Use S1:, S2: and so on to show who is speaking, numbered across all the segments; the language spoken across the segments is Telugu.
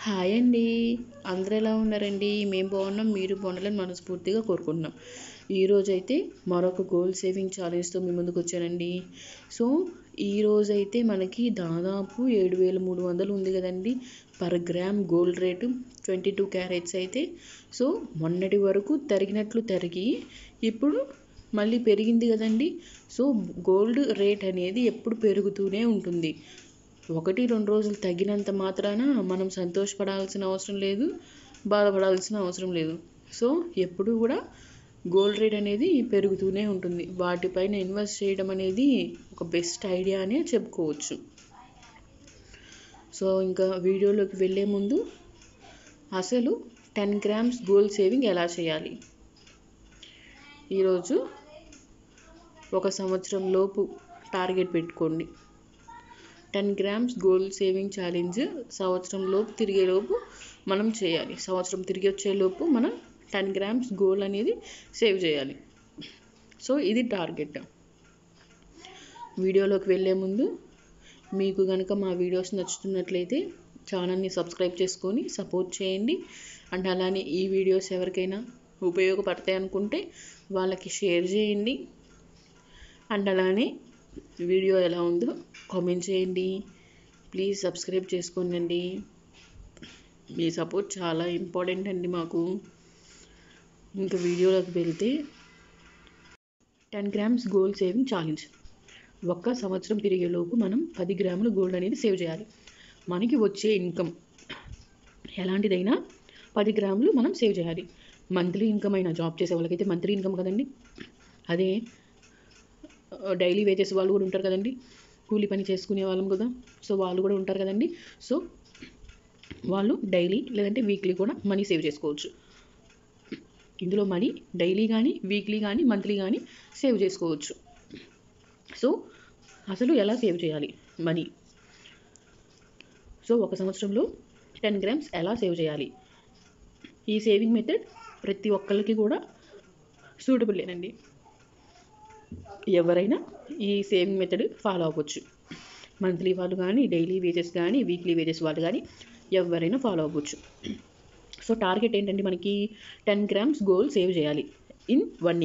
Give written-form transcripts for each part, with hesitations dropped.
S1: హాయ్ అండి. అందరూ ఎలా ఉన్నారండి? మేము బాగున్నాం, మీరు బాగుండాలని మనస్ఫూర్తిగా కోరుకుంటున్నాం. ఈరోజైతే మరొక గోల్ సేవింగ్ ఛాలెంజ్తో మీ ముందుకు వచ్చానండి. సో ఈరోజైతే మనకి దాదాపు 7,300 ఉంది కదండి per gram gold rate 22 carats అయితే. సో మొన్నటి వరకు తరిగినట్లు తరిగి ఇప్పుడు మళ్ళీ పెరిగింది కదండి. సో గోల్డ్ రేట్ అనేది ఎప్పుడు పెరుగుతూనే ఉంటుంది. 1-2 రోజులు తగ్గినంత మాత్రాన మనం సంతోషపడాల్సిన అవసరం లేదు, బాధపడాల్సిన అవసరం లేదు. సో ఎప్పుడు కూడా గోల్డ్ రేట్ అనేది పెరుగుతూనే ఉంటుంది. వాటిపైన ఇన్వెస్ట్ చేయడం అనేది ఒక బెస్ట్ ఐడియా అనే చెప్పుకోవచ్చు. సో ఇంకా వీడియోలోకి వెళ్ళే ముందు అసలు 10 గ్రామ్స్ గోల్డ్ సేవింగ్ ఎలా చేయాలి, ఈరోజు 1 సంవత్సరం లోపు టార్గెట్ పెట్టుకోండి. 10 గ్రామ్స్ గోల్డ్ సేవింగ్ ఛాలెంజ్ సంవత్సరం లోపు తిరిగేలోపు మనం చేయాలి. సంవత్సరం తిరిగి వచ్చేలోపు మనం 10 గ్రామ్స్ గోల్డ్ అనేది సేవ్ చేయాలి. సో ఇది టార్గెట్. వీడియోలోకి వెళ్ళే ముందు మీకు కనుక మా వీడియోస్ నచ్చుతున్నట్లయితే ఛానల్ని సబ్స్క్రైబ్ చేసుకొని సపోర్ట్ చేయండి. అండ్ అలానే ఈ వీడియోస్ ఎవరికైనా ఉపయోగపడతాయి అనుకుంటే వాళ్ళకి షేర్ చేయండి. అండ్ అలానే వీడియో ఎలా ఉందో కామెంట్ చేయండి. ప్లీజ్ సబ్స్క్రైబ్ చేసుకోండి. మీ సపోర్ట్ చాలా ఇంపార్టెంట్ అండి మాకు. ఇంకా వీడియోలోకి వెళ్తే 10 గ్రామ్స్ గోల్డ్ సేవింగ్ ఛాలెంజ్. 1 సంవత్సరం తిరిగేలోపు మనం 10 గ్రాముల గోల్డ్ అనేది సేవ్ చేయాలి. మనకి వచ్చే ఇన్కమ్ ఎలాంటిదైనా 10 గ్రాములు మనం సేవ్ చేయాలి. మంత్లీ ఇన్కమ్ అయినా, జాబ్ చేసే వాళ్ళకైతే మంత్లీ ఇన్కమ్ కదండి. అదే డైలీ వేజెస్ వాళ్ళు కూడా ఉంటారు కదండి, కూలి పని చేసుకునే వాళ్ళం కదా. సో వాళ్ళు కూడా ఉంటారు కదండి. సో వాళ్ళు డైలీ లేదంటే వీక్లీ కూడా మనీ సేవ్ చేసుకోవచ్చు. ఇందులో మనీ డైలీ కానీ, వీక్లీ కానీ, మంత్లీ కానీ సేవ్ చేసుకోవచ్చు. సో అసలు ఎలా సేవ్ చేయాలి మనీ? సో 1 సంవత్సరంలో 10 గ్రామ్స్ ఎలా సేవ్ చేయాలి? ఈ సేవింగ్ మెథడ్ ప్రతి ఒక్కరికి కూడా సూటబుల్లేనండి. ఎవరైనా ఈ సేవింగ్ మెథడ్ ఫాలో అవ్వచ్చు. మంత్లీ వాళ్ళు కానీ, డైలీ వేజెస్ కానీ, వీక్లీ వేజెస్ వాళ్ళు కానీ ఎవరైనా ఫాలో అవ్వచ్చు. సో టార్గెట్ ఏంటంటే మనకి 10 గ్రామ్స్ గోల్డ్ సేవ్ చేయాలి ఇన్ 1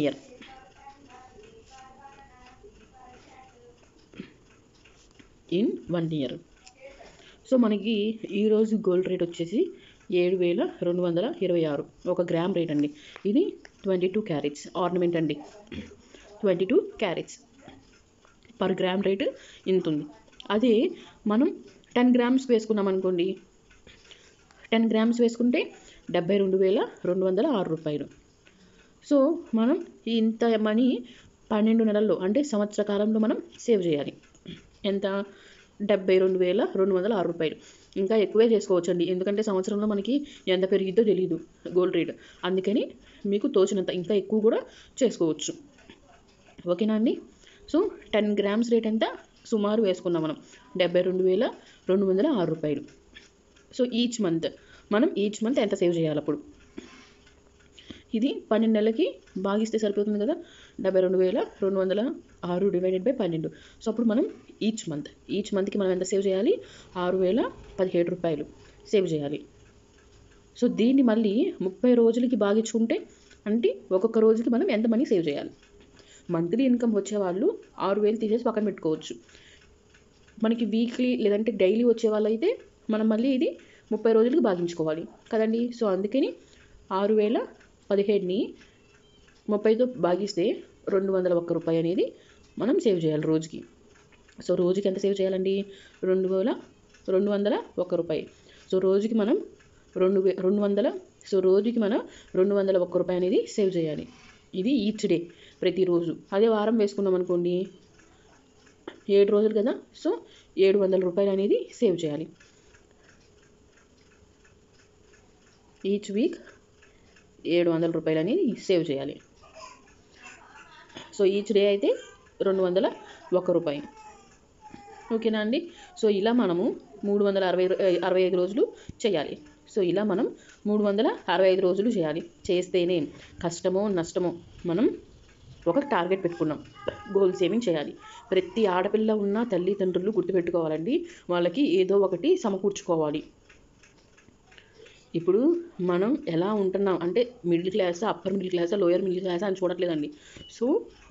S1: ఇయర్. సో మనకి ఈరోజు గోల్డ్ రేట్ వచ్చేసి 7,226 1 గ్రామ్ రేట్ అండి. ఇది 22 క్యారెట్స్ ఆర్నమెంట్ అండి. 22 క్యారెట్స్ పర్ గ్రామ్ రేటు ఇంత ఉంది. అదే మనం 10 గ్రామ్స్ వేసుకున్నాం అనుకోండి, 10 గ్రామ్స్ వేసుకుంటే 72,206 రూపాయలు. సో మనం ఇంత మనీ 12 నెలల్లో అంటే సంవత్సర కాలంలో మనం సేవ్ చేయాలి. ఎంత? 72,206 రూపాయలు. ఇంకా ఎక్కువే చేసుకోవచ్చండి, ఎందుకంటే సంవత్సరంలో మనకి ఎంత పెరిగిద్దో తెలియదు గోల్డ్ రేట్. అందుకని మీకు తోచినంత ఇంకా ఎక్కువ కూడా చేసుకోవచ్చు. ఓకేనా అండి? సో 10 గ్రామ్స్ రేట్ ఎంత సుమారు వేసుకున్నాం మనం, 72,206 రూపాయలు. సో ఈచ్ మంత్ ఎంత సేవ్ చేయాలి అప్పుడు? ఇది 12 నెలలకి భాగిస్తే సరిపోతుంది కదా. 72,206 డివైడెడ్ బై 12. సో అప్పుడు మనం ఈచ్ మంత్కి మనం ఎంత సేవ్ చేయాలి? 6,017 రూపాయలు సేవ్ చేయాలి. సో దీన్ని మళ్ళీ 30 రోజులకి భాగించుకుంటే అంటే ఒక్కొక్క రోజుకి మనం ఎంత మనీ సేవ్ చేయాలి? మంత్లీ ఇన్కమ్ వచ్చేవాళ్ళు 6,000 తీసేసి పక్కన పెట్టుకోవచ్చు. మనకి వీక్లీ లేదంటే డైలీ వచ్చే వాళ్ళు అయితే మనం మళ్ళీ ఇది 30 రోజులకి భాగించుకోవాలి కదండి. సో అందుకని 6,017ని 30తో భాగిస్తే 201 రూపాయి అనేది మనం సేవ్ చేయాలి రోజుకి. సో రోజుకి ఎంత సేవ్ చేయాలండి? 201 రూపాయి. సో రోజుకి మనం 201 రూపాయి అనేది సేవ్ చేయాలి. ఇది ఈచ్ డే, ప్రతిరోజు. అదే వారం వేసుకున్నాం అనుకోండి, 7 రోజులు కదా. సో 700 రూపాయలు అనేది సేవ్ చేయాలి. ఈచ్ వీక్ 700 రూపాయలు అనేది సేవ్ చేయాలి. సో ఈచ్ డే అయితే 201 రూపాయి. ఓకేనా అండి? సో ఇలా మనము 365 రోజులు చేయాలి. సో ఇలా మనం 365 రోజులు చేయాలి. చేస్తేనే కష్టమో నష్టమో మనం ఒక టార్గెట్ పెట్టుకున్నాం, గోల్ సేవింగ్ చేయాలి. ప్రతి ఆడపిల్ల ఉన్న తల్లిదండ్రులు గుర్తుపెట్టుకోవాలండి, వాళ్ళకి ఏదో ఒకటి సమకూర్చుకోవాలి. ఇప్పుడు మనం ఎలా ఉంటున్నాం అంటే మిడిల్ క్లాసా, అప్పర్ మిడిల్ క్లాసా, లోయర్ మిడిల్ క్లాసా అని చూడట్లేదండి. సో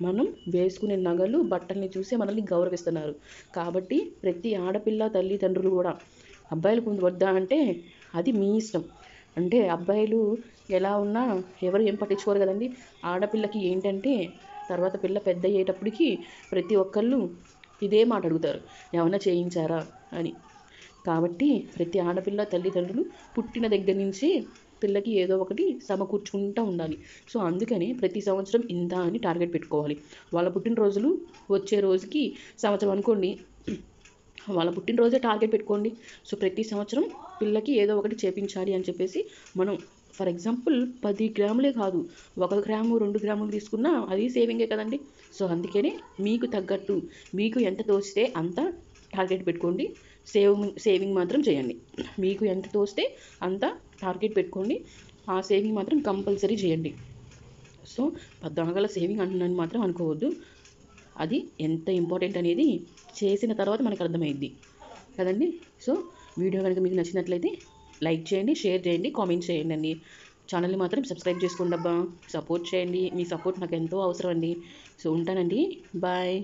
S1: మనం వేసుకునే నగలు బట్టల్ని చూసి మనల్ని గౌరవిస్తున్నారు. కాబట్టి ప్రతి ఆడపిల్ల తల్లిదండ్రులు కూడా అబ్బాయిలకు ముందు వద్దా అంటే అది మీ ఇష్టం. అంటే అబ్బాయిలు ఎలా ఉన్నా ఎవరు ఏం పట్టించుకోరు కదండి. ఆడపిల్లకి ఏంటంటే తర్వాత పిల్ల పెద్ద అయ్యేటప్పటికి ప్రతి ఒక్కళ్ళు ఇదే మాట అడుగుతారు, ఏమన్నా చేయించారా అని. కాబట్టి ప్రతి ఆడపిల్ల తల్లిదండ్రులు పుట్టిన దగ్గర నుంచి పిల్లకి ఏదో ఒకటి సమకూర్చుకుంటూ ఉండాలి. సో అందుకని ప్రతి సంవత్సరం ఇంత అని టార్గెట్ పెట్టుకోవాలి. వాళ్ళ పుట్టినరోజులు వచ్చే రోజుకి సంవత్సరం అనుకోండి, వాళ్ళ పుట్టినరోజే టార్గెట్ పెట్టుకోండి. సో ప్రతి సంవత్సరం పిల్లకి ఏదో ఒకటి చేపించాలి అని చెప్పేసి మనం ఫర్ ఎగ్జాంపుల్ 10 గ్రాములే కాదు, 1 గ్రాము 2 గ్రాములు తీసుకున్నా అది సేవింగే కదండి. సో అందుకని మీకు తగ్గట్టు మీకు ఎంత తోస్తే అంత టార్గెట్ పెట్టుకోండి. సేవింగ్ మాత్రం చేయండి. మీకు ఎంత తోస్తే అంత టార్గెట్ పెట్టుకోండి. ఆ సేవింగ్ మాత్రం కంపల్సరీ చేయండి. సో పద్దాకల సేవింగ్ అంటున్నాను మాత్రం అనుకోవద్దు. అది ఎంత ఇంపార్టెంట్ అనేది చేసిన తర్వాత మనకు అర్థమైద్ది కదండి. సో వీడియో కనుక మీకు నచ్చినట్లయితే లైక్ చేయండి, షేర్ చేయండి, కామెంట్ చేయండి అండి. ఛానల్ని మాత్రం సబ్స్క్రైబ్ చేసుకోండి అబ్బా. సపోర్ట్ చేయండి. మీ సపోర్ట్ నాకు ఎంతో అవసరం అండి. సో ఉంటానండి. బాయ్.